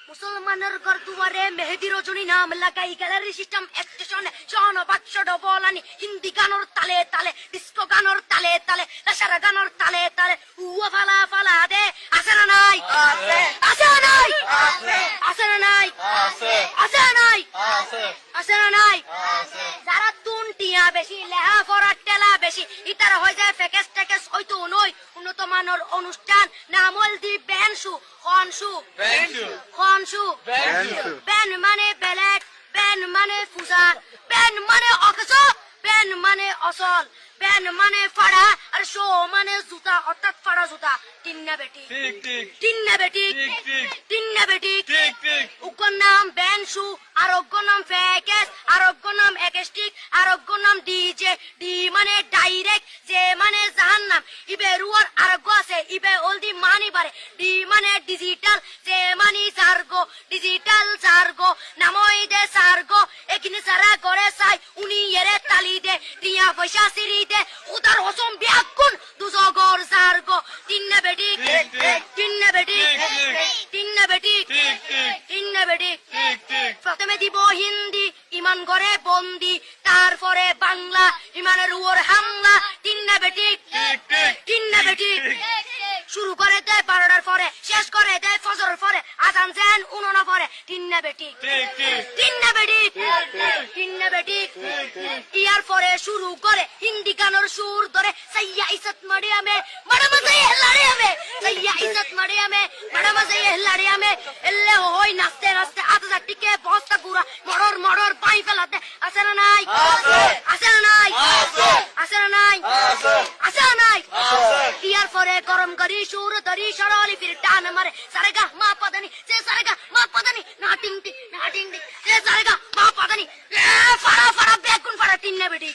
মুসলমানের ঘর দুয়ারে মেহেদি রজনী নাম লাগাই গ্যালারি সিস্টেম স্টেশনে শহনবাদ ডবলানি হিন্দি গানোর তালে তালে ডিস্কো গানোর তালে তালে লাসারা গানোর তালে তালে উয়া ফালা ফালা দে আছে না নাই আছে না নাই আছে না নাই আছে না নাই আছে না নাই যারা তুনটিয়া বেশি লেহা ফরাট টেলা বেশি ইতারা হয়ে যায় ফেকেস টেকেস হয়তো নই উন্নত মানের অনুষ্ঠান নামল দি বেনসু খনসু খনসু বেন মানে বেলেট বেন মানে ফুজার বেন মানে অকস বেন মানে অসল বেন মানে ফাড়া আর শো মানে জুতা অর্থাৎ ফাড়া জুতা তিন্না বেটি তিন্না বেটি তিন্না বেটি উগ্র নাম বেনসু আরোগ্য নাম ফেকেস আরোগ্য নাম একেস্টিক আরোগ্য নাম ডিজে ডি মানে ডাইরেক্ট যে মানে জাহান্নাম ইবে রুয়ার আরোগ্য আছে ইবে অলদি মানি বারে ডি মানে ডিজিটাল যে মানি সার্গো ডিজিটাল সার্গো নামই দে সার্গো এখানে সারা করে চাই উনি এরে তালি দে রিয়া পয়সা সিরি দে উদার হসম বিয়াকুন দুজগর সার্গো তিন্না বেটি তিন্না বেটি তিন্না বেটি তিন্না বেটি প্রথমে দিব হিন্দি ইমান করে বন্দি তারপরে বাংলা ইমানের উপর হামলা তিন্না বেটি তিন্না বেটি শুরু করে দেয় 12টার পরে শেষ করে দেয় ফজরের পরে আজান দেন 19 পরে তিন্না বেটি তিন্না বেটি তিন্না বেটি ইয়ার পরে শুরু করে হিন্দি গানের সুর ধরে সাইয়া ইজ্জত মারিয়ামে বড় মজা লাড়িয়ামে সাইয়া ইজ্জত মারিয়ামে বড় মজা লাড়িয়ামে এলে হই নাচতে নাচতে আধা টিকে বস্তা গুড়া মড়র মড়র পাই ফেলাতে আছে না নাই আছে না নাই আছে না নাই আছে না নাই ইয়ার পরে গরম করি সুর ধরি সরলি ফির টান মারে সারেগা মা পাদানি সে সারেগা মা পাদানি না টিং টিং না টিং টিং সে সারেগা মা পাদানি ফাড়া ফাড়া বেগুন ফাড়া তিন্না বেটি